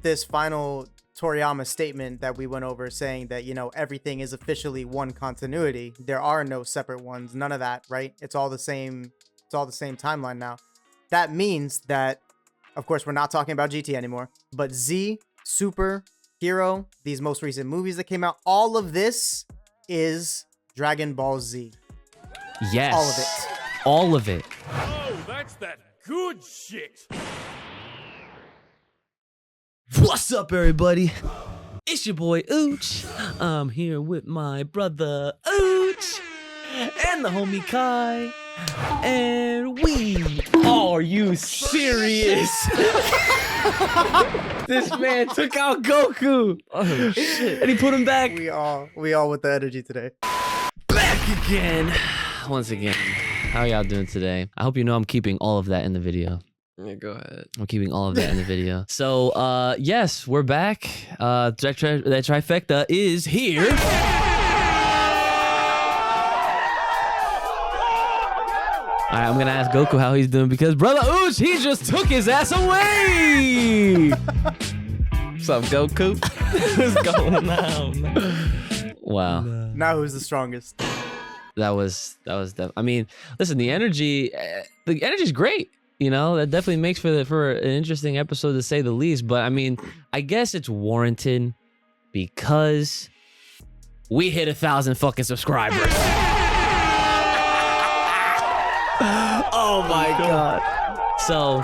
with this final Toriyama statement that we went over, saying that, you know, everything is officially one continuity. There are no separate ones, none of that, right? It's all the same. It's all the same timeline now. That means that, of course, we're not talking about GT anymore, but Z, Super, Hero, these most recent movies that came out, all of this is Dragon Ball Z. Yes. All of it. All of it. Oh, that's that good shit. What's up, everybody? It's your boy Ooch. I'm here with my brother Ooch and the homie Kai. And we are you serious? This man took out Goku. Oh shit. And he put him back. We all with the energy today. Back again. Once again. How y'all doing today? I hope you know I'm keeping all of that in the video. Yeah, go ahead. I'm keeping all of that in the video. So, yes, we're back. The trifecta is here. All right, I'm gonna ask Goku how he's doing because brother Ooch, he just took his ass away. What's up, Goku? What's going on? Wow. Now who's the strongest? That was I mean, listen, the energy's great. You know, that definitely makes for an interesting episode to say the least. But I mean, I guess it's warranted because we hit 1,000 fucking subscribers. Oh my god. So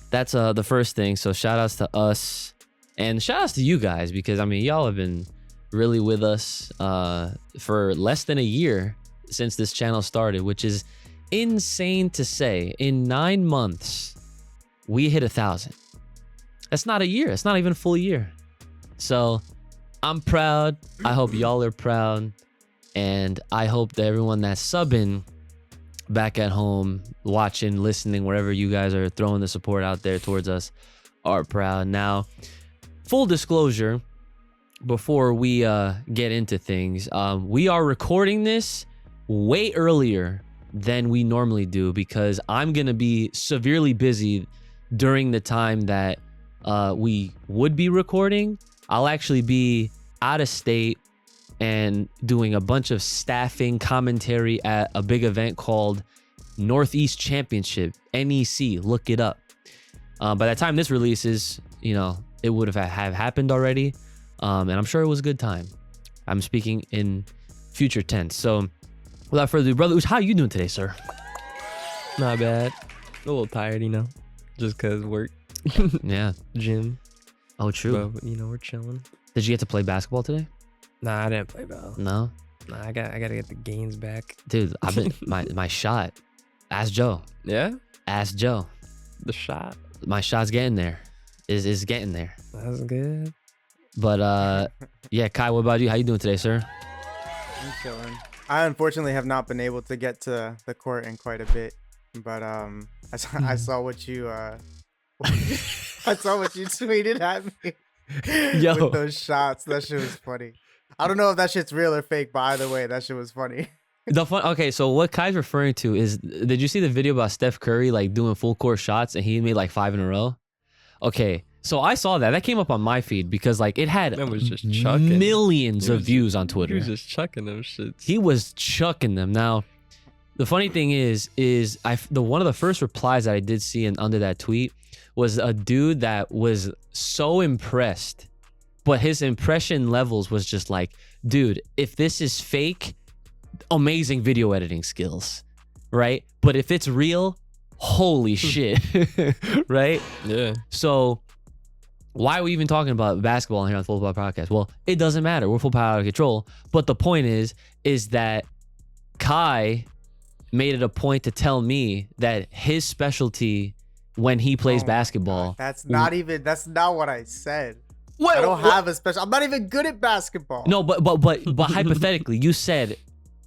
that's the first thing. So shout outs to us and shout outs to you guys, because I mean, y'all have been really with us for less than a year since this channel started, which is insane to say. In 9 months we hit 1,000. That's not a year. It's not even a full year. So I'm proud. I hope y'all are proud, and I hope that everyone that's subbing back at home, watching, listening, wherever you guys are throwing the support out there towards us, are proud. Now, full disclosure, before we get into things, we are recording this way earlier than we normally do because I'm gonna be severely busy during the time that we would be recording. I'll actually be out of state and doing a bunch of staffing commentary at a big event called Northeast Championship, NEC. Look it up. By the time this releases, you know, it would have happened already. And I'm sure it was a good time. I'm speaking in future tense. So without further ado, brother Ooch, how you doing today, sir? Not bad. A little tired, you know, just cause work. Yeah. Gym. Oh, true. But, you know, we're chilling. Did you get to play basketball today? Nah, I didn't play ball. No? Nah, I gotta get the gains back. Dude, I've been my shot. Ask Joe. Yeah? Ask Joe. The shot. My shot's getting there. Is getting there. That's good. But yeah, Kai, what about you? How you doing today, sir? I'm chilling. I unfortunately have not been able to get to the court in quite a bit, but I saw what you I saw what you tweeted at me. Yo. With those shots. That shit was funny. I don't know if that shit's real or fake, but either way, that shit was funny. Okay, so what Kai's referring to is, did you see the video about Steph Curry like doing full court shots and he made like 5 in a row? Okay, so I saw that. That came up on my feed because like it had Man was just chucking. millions of views on Twitter. He was just chucking them shits. He was chucking them. Now, the funny thing is one of the first replies that I did see under that tweet was a dude that was so impressed, but his impression levels was just like, dude, if this is fake, amazing video editing skills, right? But if it's real, holy shit, right? Yeah. So why are we even talking about basketball here on the Full Power Podcast? Well, it doesn't matter. We're full power out of control. But the point is that Kai made it a point to tell me that his specialty when he plays basketball. That's not what I said. What? I don't have a special. I'm not even good at basketball. No, but hypothetically, you said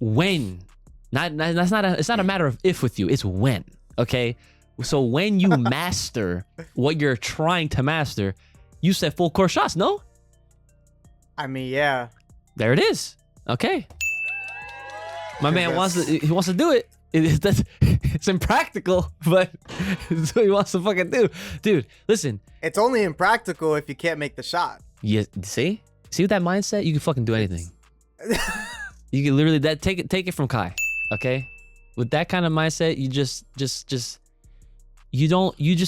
when. It's not a matter of if with you. It's when. Okay. So when you master what you're trying to master, you said full court shots. No. I mean, yeah. There it is. Okay. My man wants to do it. It's impractical, but it's what he wants to fucking do. Dude, listen. It's only impractical if you can't make the shot. You see with that mindset, you can fucking do anything. You can literally take it from Kai, okay? With that kind of mindset, you just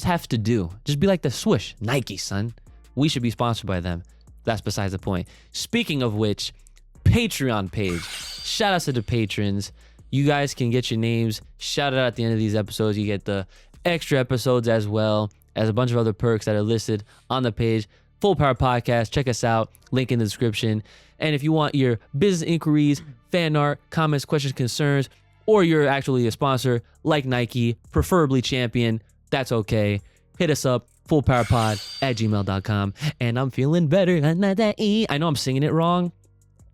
have to do. Just be like the swoosh, Nike, son. We should be sponsored by them. That's besides the point. Speaking of which, Patreon page. Shout outs to the patrons. You guys can get your names shouted out at the end of these episodes. You get the extra episodes as well as a bunch of other perks that are listed on the page. Full Power Podcast. Check us out. Link in the description. And if you want your business inquiries, fan art, comments, questions, concerns, or you're actually a sponsor like Nike, preferably Champion, that's okay. Hit us up, fullpowerpod@gmail.com. And I'm feeling better. I know I'm singing it wrong.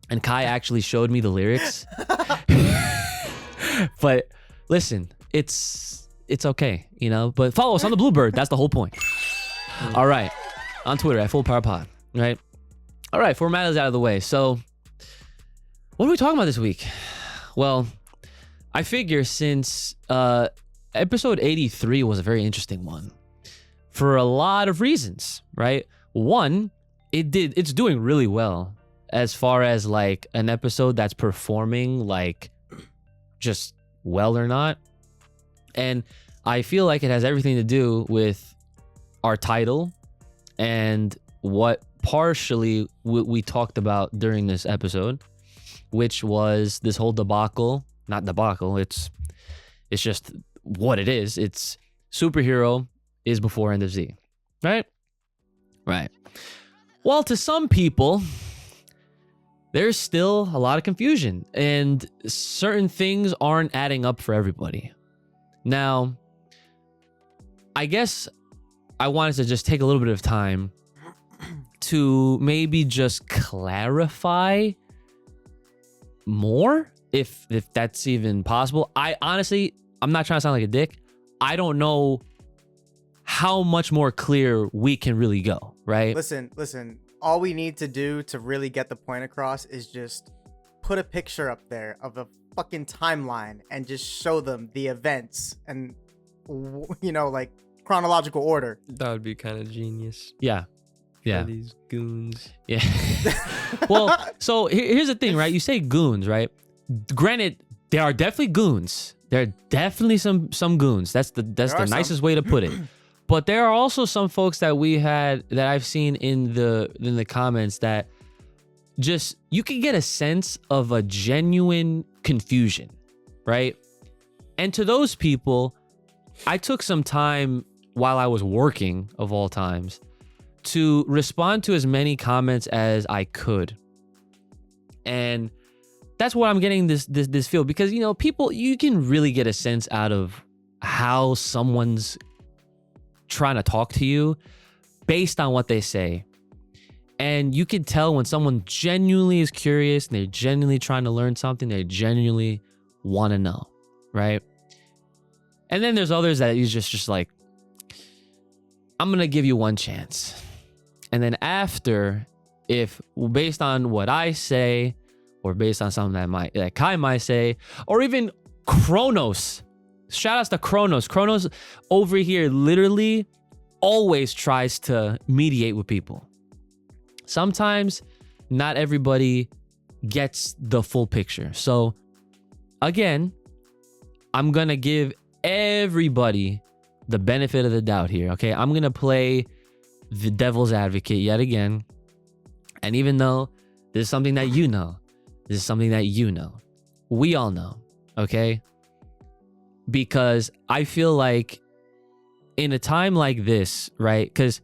And Kai actually showed me the lyrics. But listen, it's okay, you know? But follow us on the Bluebird. That's the whole point. All right. On Twitter @fullpowerpod, right? All right, format is out of the way. So what are we talking about this week? Well, I figure since episode 83 was a very interesting one for a lot of reasons, right? One, it's doing really well as far as like an episode that's performing like just well or not. And I feel like it has everything to do with our title and what partially we talked about during this episode, which was this whole not debacle, it's just what it is. It's superhero is before End of Z, right? Right. Well, to some people, there's still a lot of confusion and certain things aren't adding up for everybody. Now, I guess I wanted to just take a little bit of time to maybe just clarify more, if that's even possible. I'm not trying to sound like a dick. I don't know how much more clear we can really go, right? Listen. All we need to do to really get the point across is just put a picture up there of a fucking timeline and just show them the events and, you know, like chronological order. That would be kind of genius. Yeah. Yeah. For these goons. Yeah. Well, so here's the thing, right? You say goons, right? Granted, there are definitely goons. There are definitely some goons. That's the nicest way to put it. But there are also some folks that I've seen in the comments that just, you can get a sense of a genuine confusion, right? And to those people, I took some time while I was working, of all times, to respond to as many comments as I could. And that's what I'm getting this feel, because, you know, people, you can really get a sense out of how someone's trying to talk to you based on what they say. And you can tell when someone genuinely is curious and they're genuinely trying to learn something, they genuinely want to know, right? And then there's others that you just like, I'm going to give you one chance. And then after, if based on what I say, or based on something that Kai might say, or even Kronos, shout outs to Kronos. Kronos over here literally always tries to mediate with people. Sometimes not everybody gets the full picture. So again, I'm going to give everybody the benefit of the doubt here, okay? I'm going to play the devil's advocate yet again. And even though this is something that you know, this is something that you know, we all know, okay? Because I feel like in a time like this, right? Because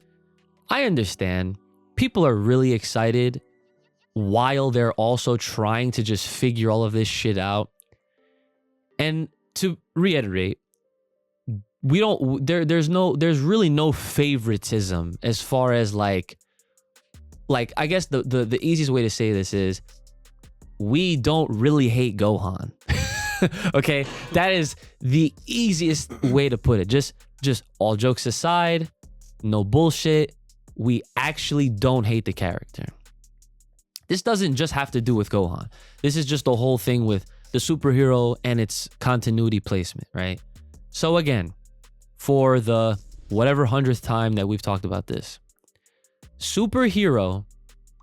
I understand people are really excited while they're also trying to just figure all of this shit out. And to reiterate, there's really no favoritism as far as like I guess the easiest way to say this is, we don't really hate Gohan. Okay, that is the easiest way to put it. Just all jokes aside, no bullshit, we actually don't hate the character. This doesn't just have to do with Gohan. This is just the whole thing with the superhero and its continuity placement, right? So again, for the whatever 100th time that we've talked about this, Superhero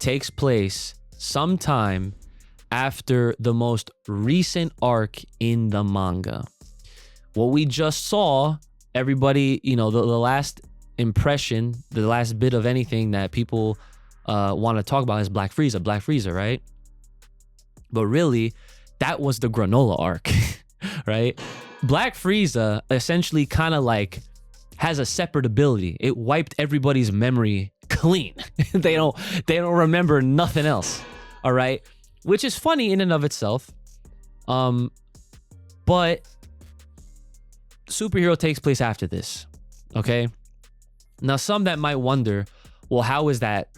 takes place sometime after the most recent arc in the manga. What we just saw, everybody, the last impression, the last bit of anything that people want to talk about is Black Frieza, right? But really, that was the granola arc, right? Black Frieza essentially kind of like has a separate ability. It wiped everybody's memory clean. they don't remember nothing else. All right, which is funny in and of itself. But Superhero takes place after this. Okay. Now, some that might wonder, well, how is that,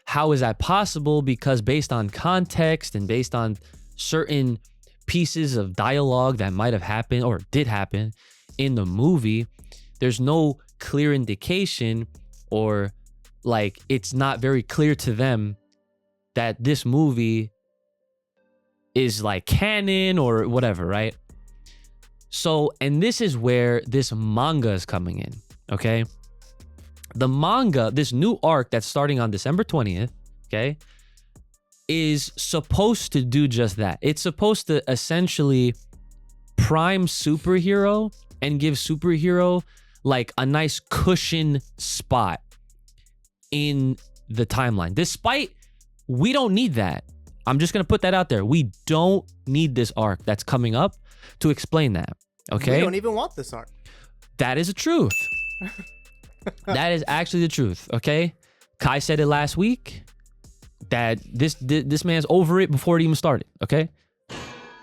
how is that possible? Because based on context and based on certain pieces of dialogue that might have happened or did happen in the movie, there's no clear indication, or like it's not very clear to them that this movie is like canon or whatever, right? So, and this is where this manga is coming in, okay? The manga, this new arc that's starting on December 20th, okay, is supposed to do just that. It's supposed to essentially prime Superhero and give Superhero like a nice cushion spot in the timeline. Despite, we don't need that. I'm just going to put that out there. We don't need this arc that's coming up to explain that, okay? We don't even want this arc. That is the truth. That is actually the truth, okay? Kai said it last week that this man's over it before it even started, okay?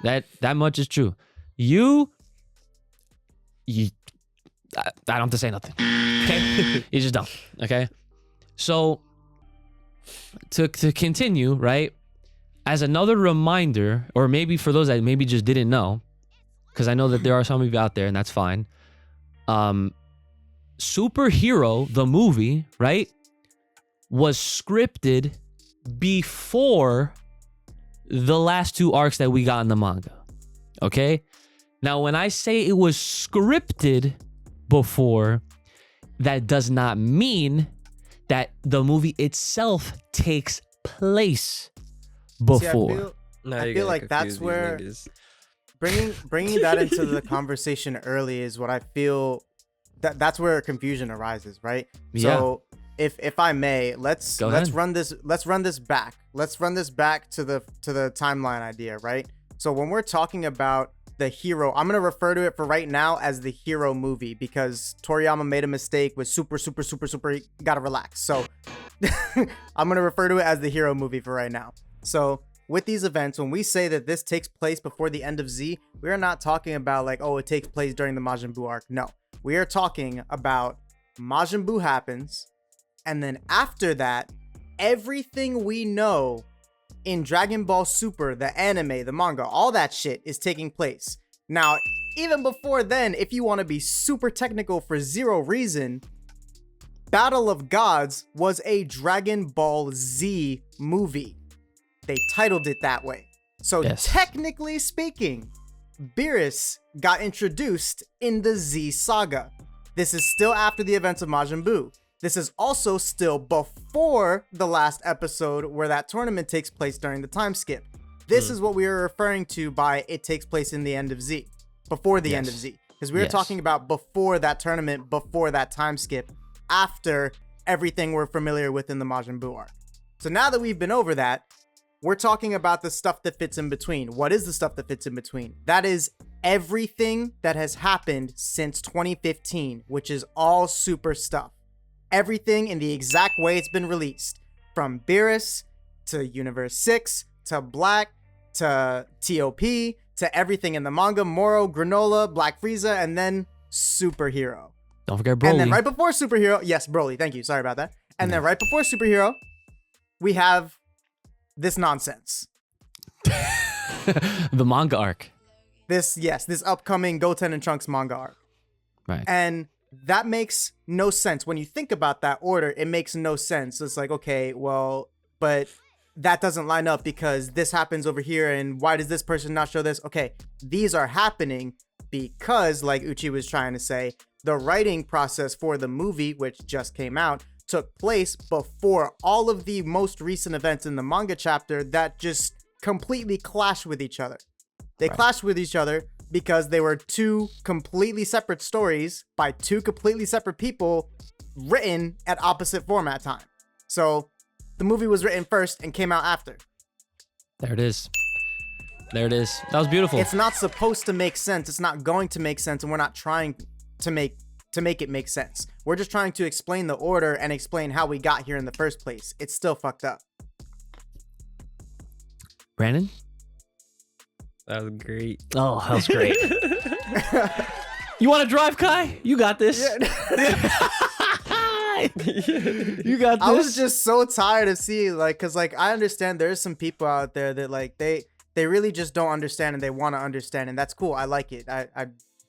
That much is true. I don't have to say nothing, okay? You just don't, okay? So, to continue, right? As another reminder, or maybe for those that maybe just didn't know, because I know that there are some of you out there, and that's fine. Superhero, the movie, right, was scripted before the last two arcs that we got in the manga. Okay? Now, when I say it was scripted before, that does not mean that the movie itself takes place before. I feel like that's where bringing that into the conversation early is what I feel that's where confusion arises, right? Yeah. So if I may, let's run this back. Let's run this back to the timeline idea, right? So when we're talking about the hero, I'm gonna refer to it for right now as the hero movie because Toriyama made a mistake with super. Gotta relax. So I'm gonna refer to it as the hero movie for right now. So with these events, when we say that this takes place before the end of Z, we are not talking about like, oh, it takes place during the Majin Buu arc. No, we are talking about Majin Buu happens, and then after that, everything we know in Dragon Ball Super, the anime, the manga, all that shit is taking place. Now, even before then, if you want to be super technical for zero reason, Battle of Gods was a Dragon Ball Z movie. They titled it that way. So yes. Technically speaking, Beerus got introduced in the Z saga. This is still after the events of Majin Buu. This is also still before the last episode where that tournament takes place during the time skip. This is what we are referring to by it takes place in the end of Z, before the end of Z. Because we were talking about before that tournament, before that time skip, after everything we're familiar with in the Majin Buu arc. So now that we've been over that, we're talking about the stuff that fits in between. What is the stuff that fits in between? That is everything that has happened since 2015, which is all super stuff. Everything in the exact way it's been released. From Beerus to Universe 6 to Black to TOP to everything in the manga, Moro, Granola, Black Frieza, and then Superhero. Don't forget Broly. And then right before Superhero, yes, Broly, thank you, sorry about that. And then right before Superhero, we have this nonsense. The manga arc. This upcoming Goten and Trunks manga arc. Right. And that makes no sense. When you think about that order, it makes no sense. It's like, okay, well, but that doesn't line up because this happens over here, and why does this person not show this? Okay, these are happening because, like Uchi was trying to say, the writing process for the movie, which just came out, took place before all of the most recent events in the manga chapter that just completely clash with each other. They clashed with each other because they were two completely separate stories by two completely separate people written at opposite format time. So the movie was written first and came out after. There it is. There it is. That was beautiful. It's not supposed to make sense. It's not going to make sense, and we're not trying to make it make sense. We're just trying to explain the order and explain how we got here in the first place. It's still fucked up. Brandon? That was great. Oh, that was great. You want to drive, Kai? You got this. Yeah. You got this. I was just so tired of seeing, like, because, like, I understand there's some people out there that, like, they really just don't understand and they want to understand, and that's cool. I like it.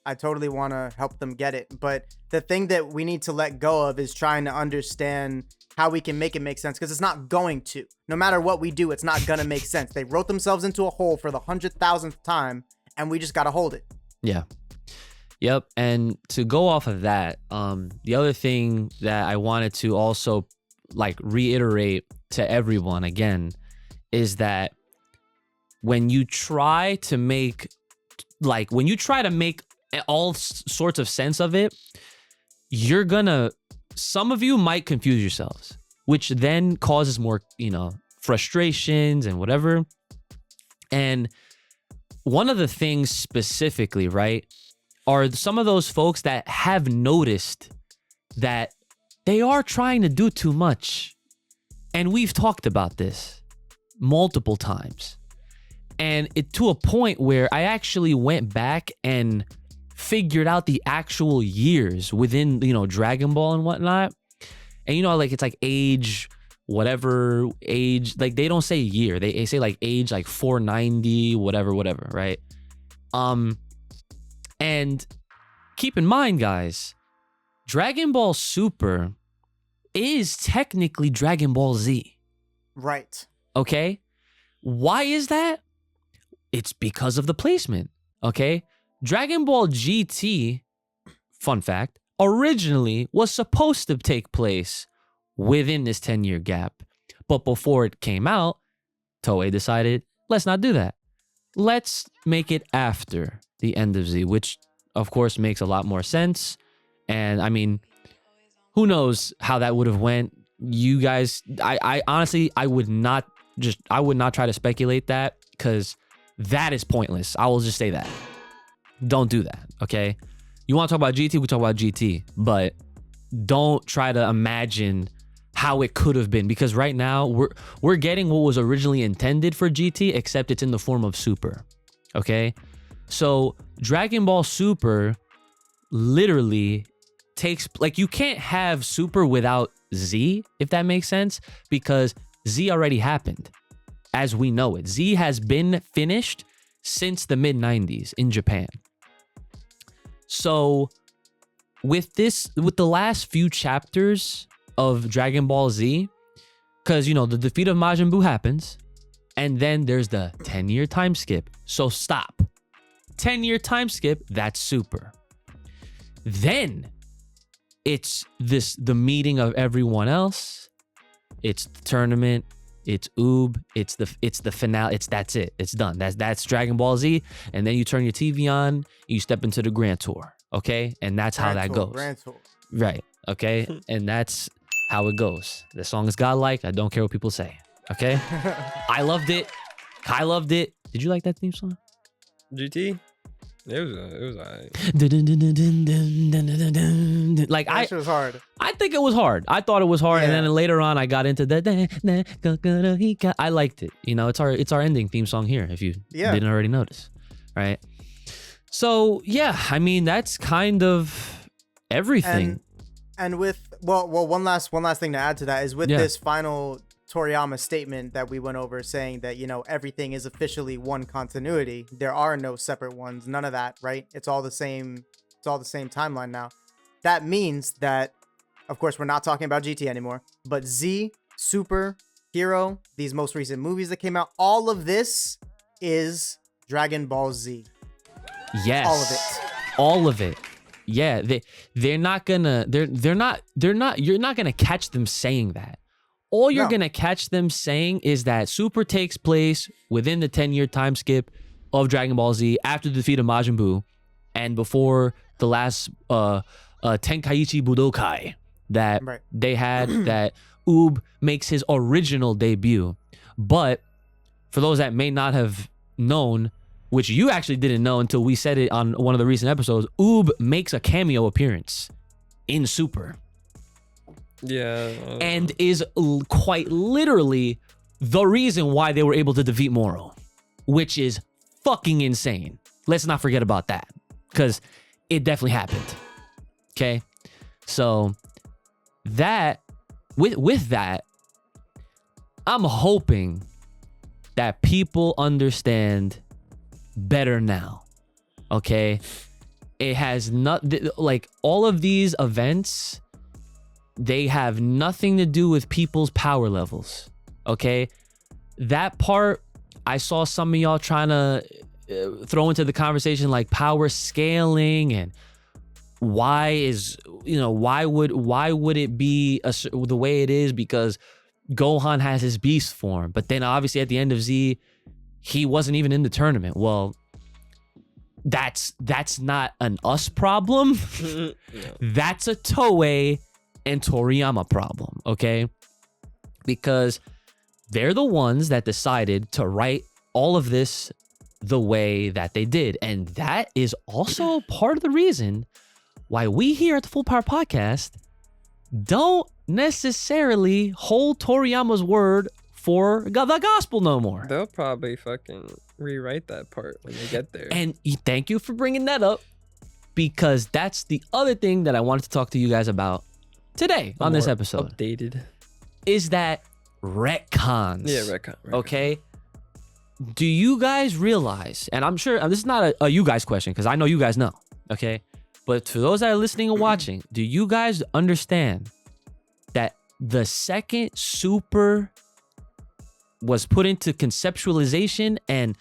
I totally want to help them get it. But the thing that we need to let go of is trying to understand how we can make it make sense, because it's not going to. No matter what we do, it's not going to make sense. They wrote themselves into a hole for the 100,000th time, and we just got to hold it. Yeah. Yep. And to go off of that, the other thing that I wanted to also like reiterate to everyone again is that when you try to make all sorts of sense of it, some of you might confuse yourselves, which then causes more, frustrations and whatever. And one of the things specifically, right, are some of those folks that have noticed that they are trying to do too much. And we've talked about this multiple times. And it to a point where I actually went back and figured out the actual years within, Dragon Ball and whatnot. And, like, it's like age, whatever age, like they don't say year. They say like age, like 490, whatever, right? And keep in mind, guys, Dragon Ball Super is technically Dragon Ball Z. Right. Okay? Why is that? It's because of the placement. Okay? Dragon Ball GT, fun fact, originally was supposed to take place within this 10-year gap. But before it came out, Toei decided, let's not do that. Let's make it after the end of Z, which of course makes a lot more sense. And I mean, who knows how that would have went. You guys, I honestly, I would not try to speculate that, because that is pointless. I will just say that. Don't do that, okay? You want to talk about GT, we talk about GT, but don't try to imagine how it could have been, because right now we're getting what was originally intended for GT, except it's in the form of Super, okay? So Dragon Ball Super literally takes, like, you can't have Super without Z, if that makes sense, because Z already happened as we know it. Z has been finished since the mid-90s in Japan. So with the last few chapters of Dragon Ball Z, because, the defeat of Majin Buu happens, and then there's the 10-year time skip. So stop. 10-year time skip, that's Super. Then it's the meeting of everyone else. It's the tournament. It's Oob. It's the finale. That's it. It's done. That's Dragon Ball Z. And then you turn your TV on. You step into the Grand Tour. Okay, and that's how that goes. Grand Tour. Right. Okay, and that's how it goes. The song is godlike. I don't care what people say. Okay, I loved it. Kai loved it. Did you like that theme song? GT? It was alright. Like, That shit was hard. I think it was hard. I thought it was hard, and Yeah. then later on I got into the. I liked it. It's our ending theme song here. If you didn't already notice, right? So yeah, I mean, that's kind of everything. And with one last thing to add to that is with this final Toriyama statement that we went over, saying that, everything is officially one continuity. There are no separate ones, none of that, right? It's all the same timeline now. That means that, of course, we're not talking about GT anymore, but Z, Super, Hero, these most recent movies that came out, all of this is Dragon Ball Z. Yes. All of it. All of it. Yeah, they're not gonna you're not gonna catch them saying that. All you're gonna catch them saying is that Super takes place within the 10-year time skip of Dragon Ball Z after the defeat of Majin Buu and before the last Tenkaichi Budokai that they had that Oob makes his original debut. But for those that may not have known, which you actually didn't know until we said it on one of the recent episodes, Oob makes a cameo appearance in Super. Yeah. And is quite literally the reason why they were able to defeat Moro, which is fucking insane. Let's not forget about that, because it definitely happened. Okay? So that, with that, I'm hoping that people understand better now. Okay? It has not, like, all of these events, they have nothing to do with people's power levels. Okay? That part, I saw some of y'all trying to throw into the conversation like power scaling and why would it be the way it is because Gohan has his beast form, but then obviously at the end of Z he wasn't even in the tournament. Well, that's not an us problem. No. That's a Toei and Toriyama problem, okay? Because they're the ones that decided to write all of this the way that they did. And that is also part of the reason why we here at the Full Power Podcast don't necessarily hold Toriyama's word for the gospel no more. They'll probably fucking rewrite that part when they get there. And thank you for bringing that up, because that's the other thing that I wanted to talk to you guys about today on this episode. Updated. Is that retcons. Yeah, retcon. Okay? Do you guys realize, and I'm sure this is not a you guys question because I know you guys know, okay? But for those that are listening and watching, do you guys understand that the second Super was put into conceptualization and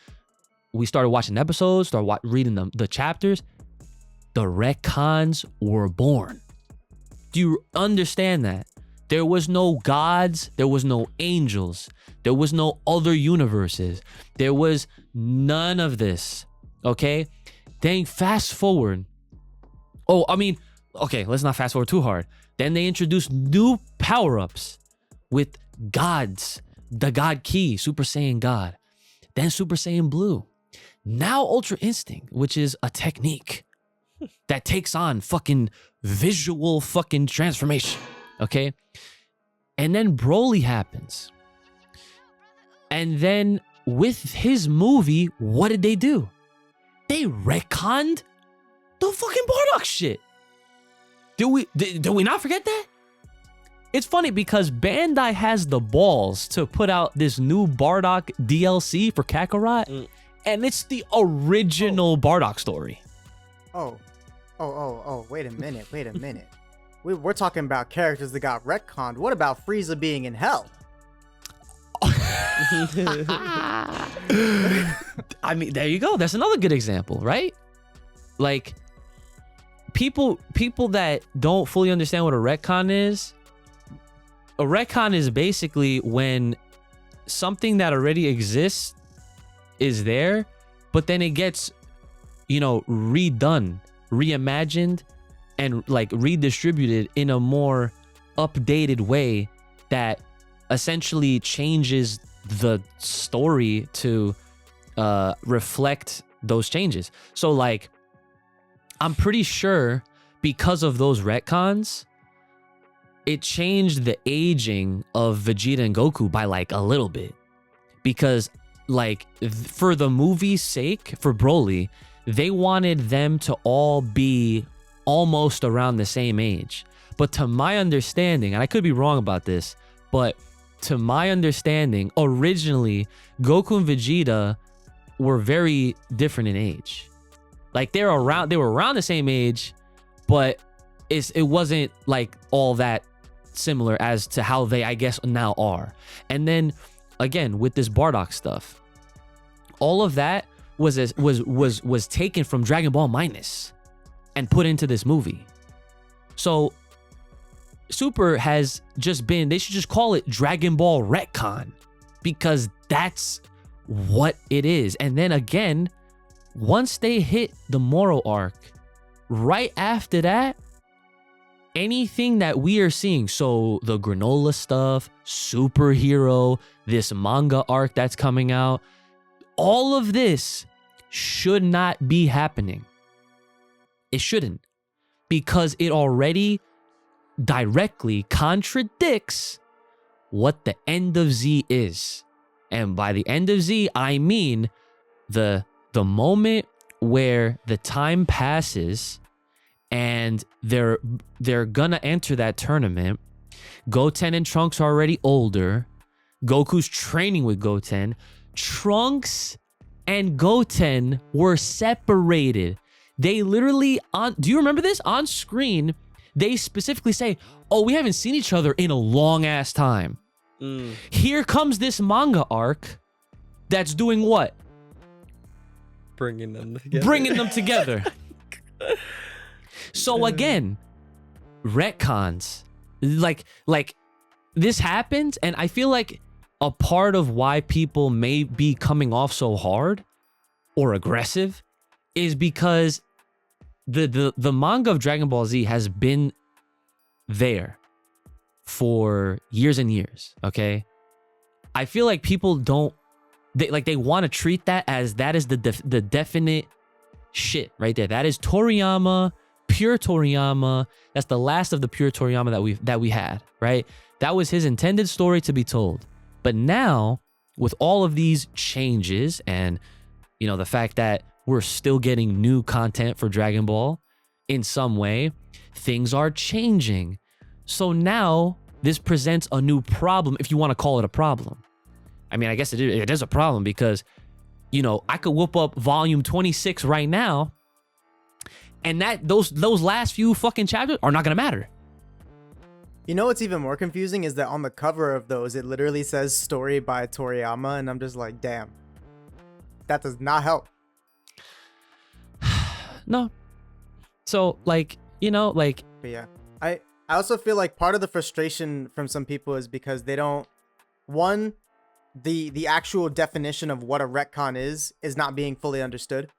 we started watching episodes, started reading the chapters, the retcons were born? Do you understand that? There was no gods, there was no angels, there was no other universes, there was none of this, okay? Then fast forward. Oh, I mean, okay, let's not fast forward too hard. Then they introduced new power-ups with gods, the God Ki, Super Saiyan God, then Super Saiyan Blue, now Ultra Instinct, which is a technique that takes on fucking visual fucking transformation, okay? And then Broly happens. And then with his movie, what did they do? They retconned the fucking Bardock shit. Do we not forget that? It's funny because Bandai has the balls to put out this new Bardock DLC for Kakarot, and it's the original Bardock story. Oh, wait a minute. We're talking about characters that got retconned. What about Frieza being in hell? I mean, there you go. That's another good example, right? Like, people that don't fully understand what a retcon is basically when something that already exists is there, but then it gets, redone, reimagined, and like redistributed in a more updated way that essentially changes the story to reflect those changes. So like, I'm pretty sure because of those retcons, it changed the aging of Vegeta and Goku by like a little bit, because like for the movie's sake, for Broly, they wanted them to all be almost around the same age. But to my understanding, and I could be wrong about this, but to my understanding, originally Goku and Vegeta were very different in age. Like they were around the same age, but it wasn't like all that similar as to how they, I guess, now are. And then again with this Bardock stuff, all of that was taken from Dragon Ball Minus. and put into this movie. So Super has just been, they should just call it Dragon Ball retcon, because that's what it is. And then again, once they hit the Moro arc, right after that, anything that we are seeing, so the granola stuff, superhero, this manga arc that's coming out, all of this should not be happening. It shouldn't, because it already directly contradicts what the end of Z is. And by the end of Z, I mean the moment where the time passes and they're gonna enter that tournament. Goten and Trunks are already older. Goku's training with Goten. Trunks and Goten were separated. They literally, do you remember this? On screen, they specifically say, oh, we haven't seen each other in a long ass time. Here comes this manga arc that's doing what? Bringing them together. Bringing them together. So again, retcons, like this happens, and I feel like a part of why people may be coming off so hard or aggressive is because the manga of Dragon Ball Z has been there for years and years. Okay, I feel like people don't, they want to treat that as that is the definite shit right there. That is Toriyama, pure Toriyama. That's the last of the pure Toriyama that we had, right? That was his intended story to be told. But now, with all of these changes and, you know, the fact that we're still getting new content for Dragon Ball in some way, things are changing. So now this presents a new problem, if you want to call it a problem. I mean, I guess it is a problem because, you know, I could whoop up volume 26 right now, and that those last few fucking chapters are not gonna matter. You know what's even more confusing is that on the cover of those, it literally says story by Toriyama, and I'm just like, damn, that does not help. No. So, like, you know, like... But yeah, I also feel like part of the frustration from some people is because they don't, one, the actual definition of what a retcon is not being fully understood.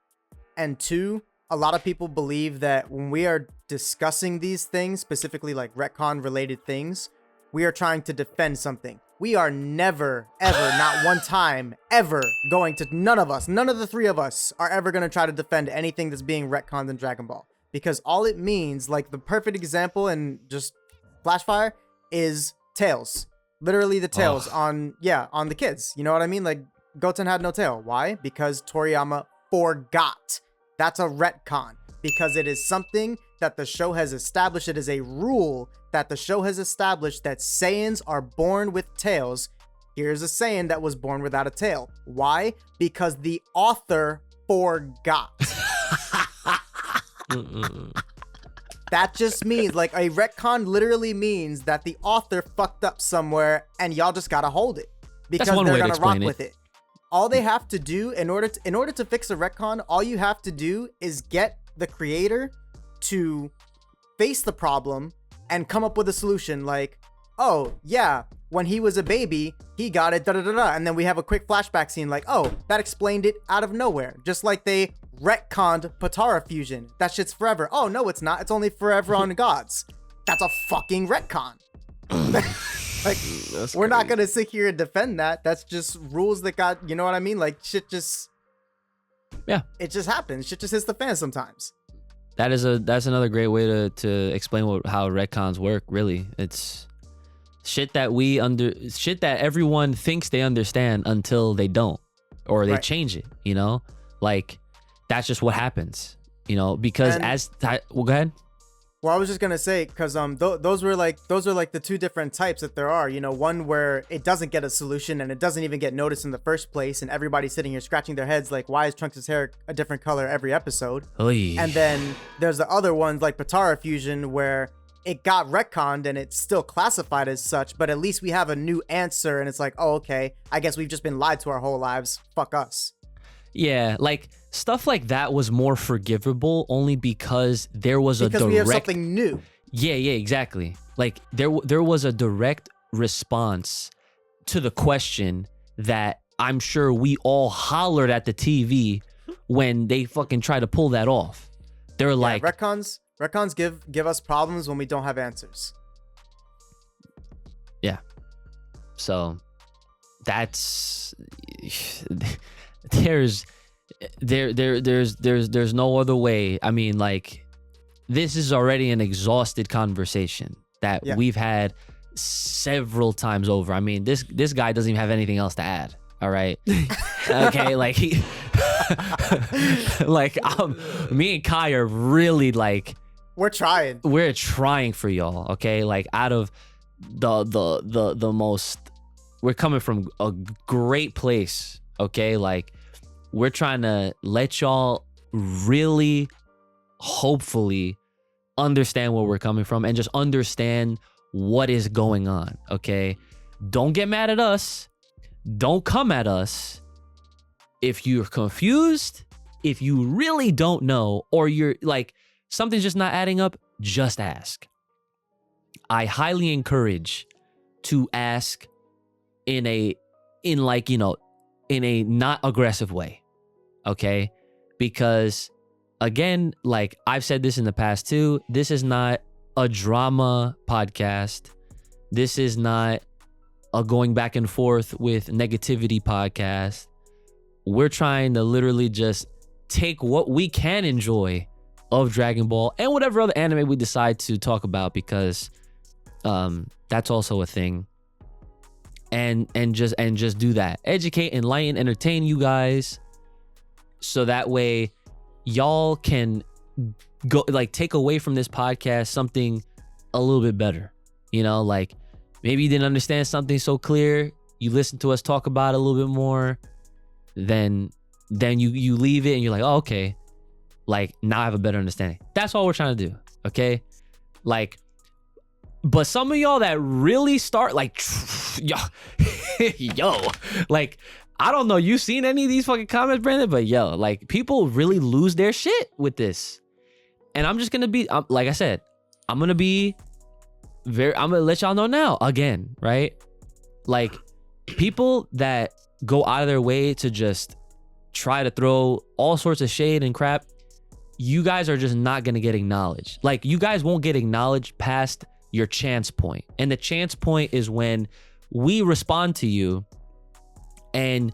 And two, a lot of people believe that when we are discussing these things, specifically like retcon related things, we are trying to defend something. We are never, ever, not one time, ever going to, none of the three of us are ever going to try to defend anything that's being retconned in Dragon Ball. Because all it means, like the perfect example and just Flashfire, is tails. Literally the tails on the kids. You know what I mean? Like Goten had no tail. Why? Because Toriyama forgot. That's a retcon, because it is something that the show has established. It is a rule that the show has established that Saiyans are born with tails. Here's a Saiyan that was born without a tail. Why? Because the author forgot. That just means, like, a retcon literally means that the author fucked up somewhere and y'all just gotta hold it because they're gonna rock with it. All they have to do in order to fix a retcon, all you have to do is get the creator to face the problem and come up with a solution. Like, oh yeah, when he was a baby, he got it, and then we have a quick flashback scene like, oh, that explained it out of nowhere. Just like they retconned Potara fusion. That shit's forever. Oh no, it's not. It's only forever on Gods. That's a fucking retcon. Like, we're not gonna sit here and defend that. That's just rules that got, you know what I mean? Like, shit just, yeah, it just happens. Shit just hits the fan sometimes. That's another great way to explain how retcons work. Really, it's shit that everyone thinks they understand until they don't, or they change it. You know, like that's just what happens. You know, because well, go ahead. Well, I was just gonna say, because those are like the two different types that there are. You know, one where it doesn't get a solution and it doesn't even get noticed in the first place, and everybody's sitting here scratching their heads like, why is Trunks' hair a different color every episode? Oy. And then there's the other ones like Potara fusion where it got retconned and it's still classified as such, but at least we have a new answer, and it's like, oh, okay, I guess we've just been lied to our whole lives. Fuck us. Yeah, like stuff like that was more forgivable only because there was Because a direct. we have something new. Yeah, exactly. Like there was a direct response to the question that I'm sure we all hollered at the TV when they fucking try to pull that off. They're like, retcons give us problems when we don't have answers. yeah. So that's there's no other way. I mean, like, this is already an exhausted conversation that we've had several times over. I mean, this guy doesn't even have anything else to add. All right. Okay. Like me and Kai are really like, we're trying for y'all. Okay. Like, out of the most, we're coming from a great place. Okay. Like, we're trying to let y'all really, hopefully, understand where we're coming from and just understand what is going on. Okay. Don't get mad at us. Don't come at us. If you're confused, if you really don't know, or you're like, something's just not adding up, just ask. I highly encourage to ask in a not aggressive way. Okay? Because again, like I've said this in the past too, this is not a drama podcast. This is not a going back and forth with negativity podcast. We're trying to literally just take what we can enjoy of Dragon Ball and whatever other anime we decide to talk about, because that's also a thing. And just do that. Educate, enlighten, entertain you guys, so that way y'all can go, like, take away from this podcast something a little bit better. You know, like, maybe you didn't understand something so clear, you listen to us talk about it a little bit more, then you leave it and you're like, oh, okay, like, now I have a better understanding. That's all we're trying to do. Okay. Like, but some of y'all that really start like, yo, like, I don't know, you seen any of these fucking comments, Brandon? But yo, like, people really lose their shit with this. And I'm just gonna be, like I said, I'm gonna let y'all know now again, right? Like, people that go out of their way to just try to throw all sorts of shade and crap, you guys are just not gonna get acknowledged. Like, you guys won't get acknowledged past your chance point. And the chance point is when we respond to you and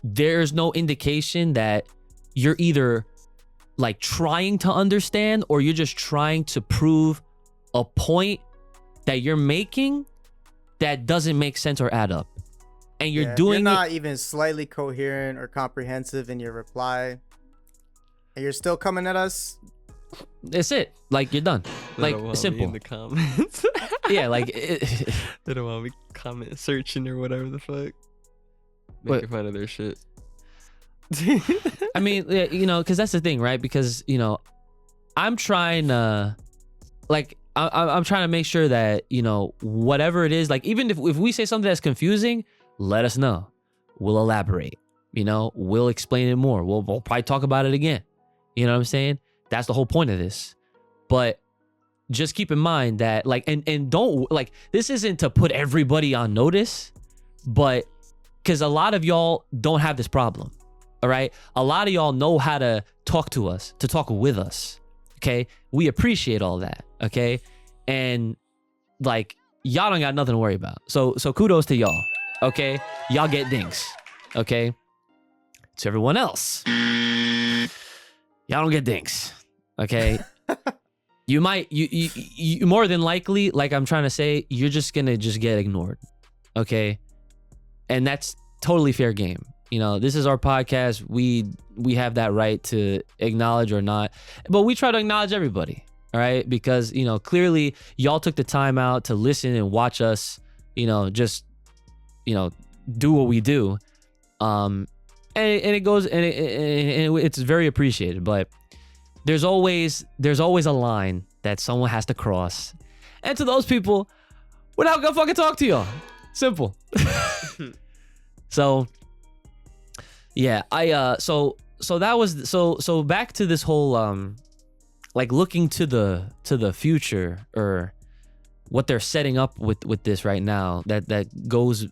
there's no indication that you're either like trying to understand or you're just trying to prove a point that you're making that doesn't make sense or add up. And you're doing you're not even slightly coherent or comprehensive in your reply, and you're still coming at us. That's it. Like, you're done. Like, simple. In the comments. Yeah, like they don't want me comment searching or whatever the fuck. Making fun of their shit. I mean, yeah, you know, because that's the thing, right? Because, you know, I'm trying to, like, I'm trying to make sure that, you know, whatever it is, like, even if we say something that's confusing, let us know. We'll elaborate. You know, we'll explain it more. We'll probably talk about it again. You know what I'm saying? That's the whole point of this. But just keep in mind that, like, and don't, like, this isn't to put everybody on notice, but because a lot of y'all don't have this problem. All right. A lot of y'all know how to talk to us, to talk with us. Okay. We appreciate all that. Okay. And like, y'all don't got nothing to worry about. So kudos to y'all. Okay. Y'all get dings. Okay. To everyone else, y'all don't get dings. Okay. You might, you more than likely, like I'm trying to say, you're just gonna get ignored. Okay. And that's totally fair game. You know, this is our podcast. We have that right to acknowledge or not, but we try to acknowledge everybody. All right. Because, you know, clearly y'all took the time out to listen and watch us, you know, just, you know, do what we do. And it goes, and it's very appreciated, but there's always a line that someone has to cross. And to those people, we're not gonna fucking talk to y'all. Simple. So yeah, so that was so back to this whole like looking to the future, or what they're setting up with this right now, that goes,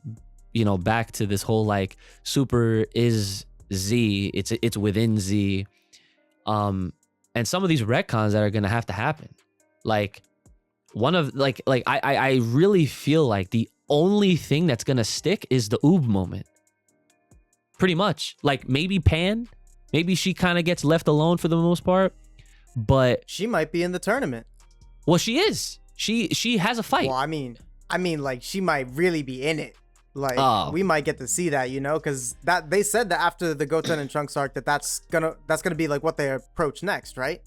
you know, back to this whole like Super is Z, it's within Z, and some of these retcons that are gonna have to happen, like one of like I really feel like the only thing that's gonna stick is the Oob moment, pretty much. Like maybe Pan, maybe she kind of gets left alone for the most part, but She might be in the tournament. well, she is. She has a fight. Well, I mean, like she might really be in it. Like Oh. we might get to see that, you know, because that they said that after the Goten and Trunks arc that's gonna be like what they approach next, right?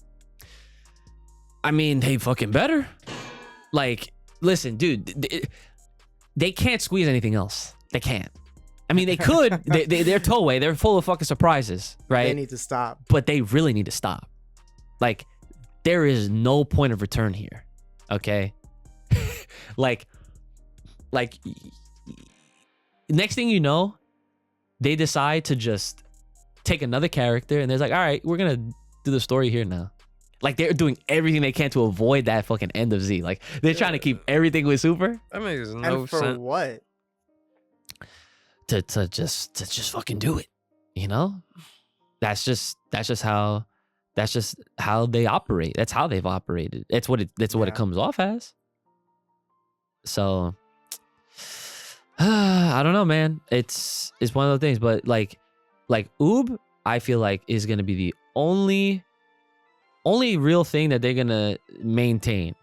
I mean, they fucking better. Like, listen, dude, they can't squeeze anything else. They can't. I mean, they could. They're Toei. They're full of fucking surprises, right? They need to stop. But they really need to stop. Like, there is no point of return here. Okay? like, next thing you know, they decide to just take another character and they're like, all right, we're going to do the story here now. Like, they're doing everything they can to avoid that fucking end of Z. Like, they're trying to keep everything with Super. That makes no And for sense. what? To just fucking do it, you know? That's just how they operate. That's how they've operated. That's what it comes off as. So I don't know, man. It's one of those things, but like Oob, I feel like is gonna be the only real thing that they're gonna maintain.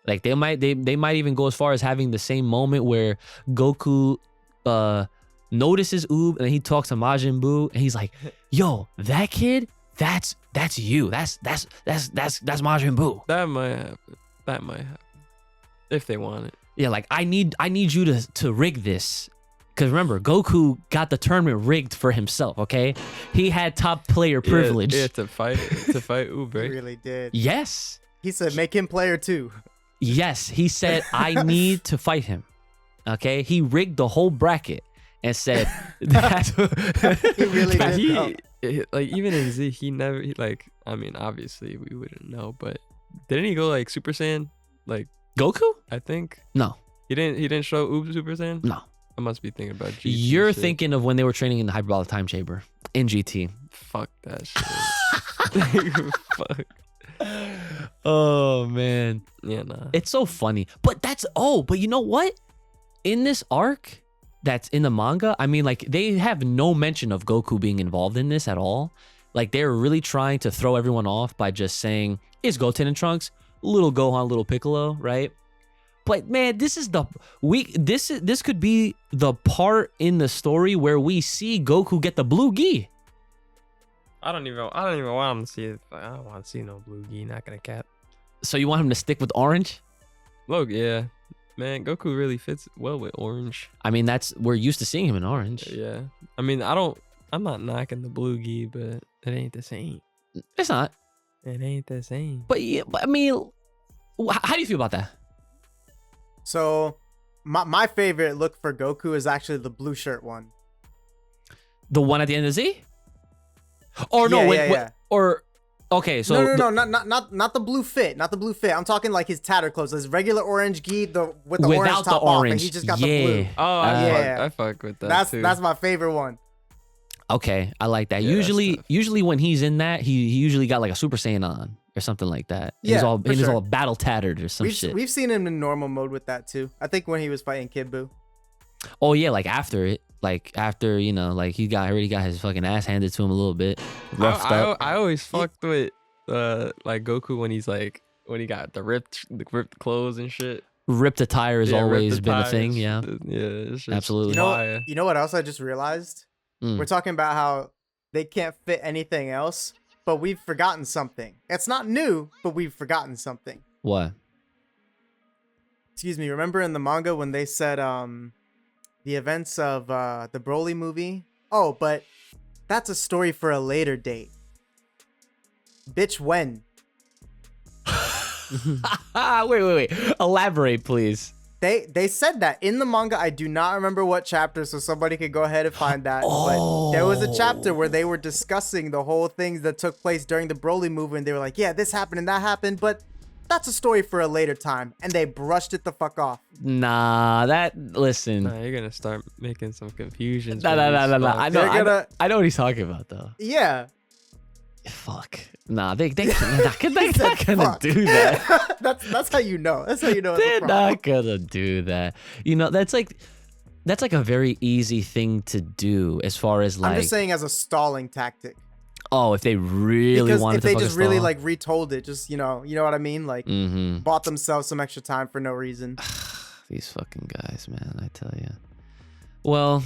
Like they might even go as far as having the same moment where Goku notices Oob and he talks to Majin Buu and he's like, "Yo, that kid, that's you. That's Majin Buu." That might happen. If they want it. Yeah, like I need you to rig this. Because remember, Goku got the tournament rigged for himself, okay? He had top player privilege. Yeah, to fight Oob, He right? really did. Yes. He said, "Make him player 2." Yes, he said, I need to fight him. Okay? He rigged the whole bracket and said, that's He really did. Like even in Z, I mean, obviously we wouldn't know, but didn't he go like Super Saiyan? Like Goku? I think No. he didn't show Oob Super Saiyan. No. I must be thinking about GT. You're shit. thinking of when they were training in the hyperbolic time chamber in GT. Fuck that shit. Fuck. Oh, man. Yeah, nah. It's so funny. But but you know what? In this arc that's in the manga, I mean, like, they have no mention of Goku being involved in this at all. Like, they're really trying to throw everyone off by just saying, it's Goten and Trunks, little Gohan, little Piccolo, right? But man, this could be the part in the story where we see Goku get the blue gi. I don't even want him to see it. I don't want to see no blue gi. Not gonna cap. So you want him to stick with orange? Look, yeah, man, Goku really fits well with orange. I mean, we're used to seeing him in orange. Yeah, I mean, I'm not knocking the blue gi, but it ain't the same. It's not. It ain't the same. But yeah, I mean, how do you feel about that? So, my favorite look for Goku is actually the blue shirt one. The one at the end of Z? Or no, Yeah, wait, yeah, wait, yeah. or okay, so No, not the blue fit, not the blue fit. I'm talking like his tattered clothes, his regular orange gi, with the without orange the top off, and orange. he just got Yeah. the blue. Oh, Yeah. I fuck with that too. That's my favorite one. Okay, I like that. Yeah, that's tough. Usually when he's in that, he usually got like a Super Saiyan on or something like that. Yeah, he's all for he's sure. all battle tattered or some shit. We've seen him in normal mode with that too. I think when he was fighting Kid Buu. Oh yeah, like after it, like after, you know, like he already got his fucking ass handed to him a little bit, roughed up. I always fucked with like Goku when he got the ripped clothes and shit. Ripped attire has Yeah, ripped always the been a ties. thing. Yeah, It's just Absolutely. fire. You know what else I just realized? Mm. We're talking about how they can't fit anything else, but we've forgotten something. It's not new, but we've forgotten something. What? Excuse me. Remember in the manga when they said the events of the Broly movie? Oh, but that's a story for a later date. Bitch, when? Wait. Elaborate, please. They said that in the manga. I do not remember what chapter, so somebody could go ahead and find that. But there was a chapter where they were discussing the whole things that took place during the Broly movement. They were like, yeah, this happened and that happened, but that's a story for a later time. And they brushed it the fuck off. Nah, listen. Nah, you're gonna start making some confusions. No. I know what he's talking about though. Yeah. Fuck. Nah, they're not gonna Fuck. do that. That's how you know. That's how you know. They're not gonna do that. You know, that's like a very easy thing to do as far as like. I'm just saying as a stalling tactic. Oh, if they really wanted if they to just really stall. like retold it, just you know what I mean, like bought themselves some extra time for no reason. These fucking guys, man, I tell you. Well,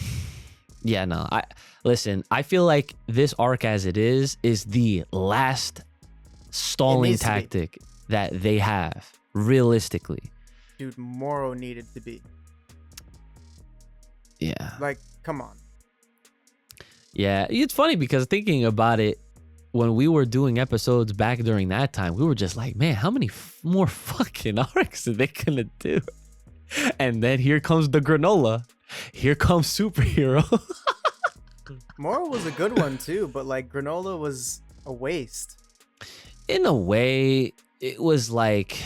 yeah, no. I feel like this arc as it is the last stalling tactic that they have, realistically. Dude, Moro needed to be. Yeah. Like, come on. Yeah, it's funny because thinking about it, when we were doing episodes back during that time, we were just like, man, how many more fucking arcs are they gonna do? And then here comes the granola. Here comes superhero. Moro was a good one too, but like granola was a waste. In a way, it was like,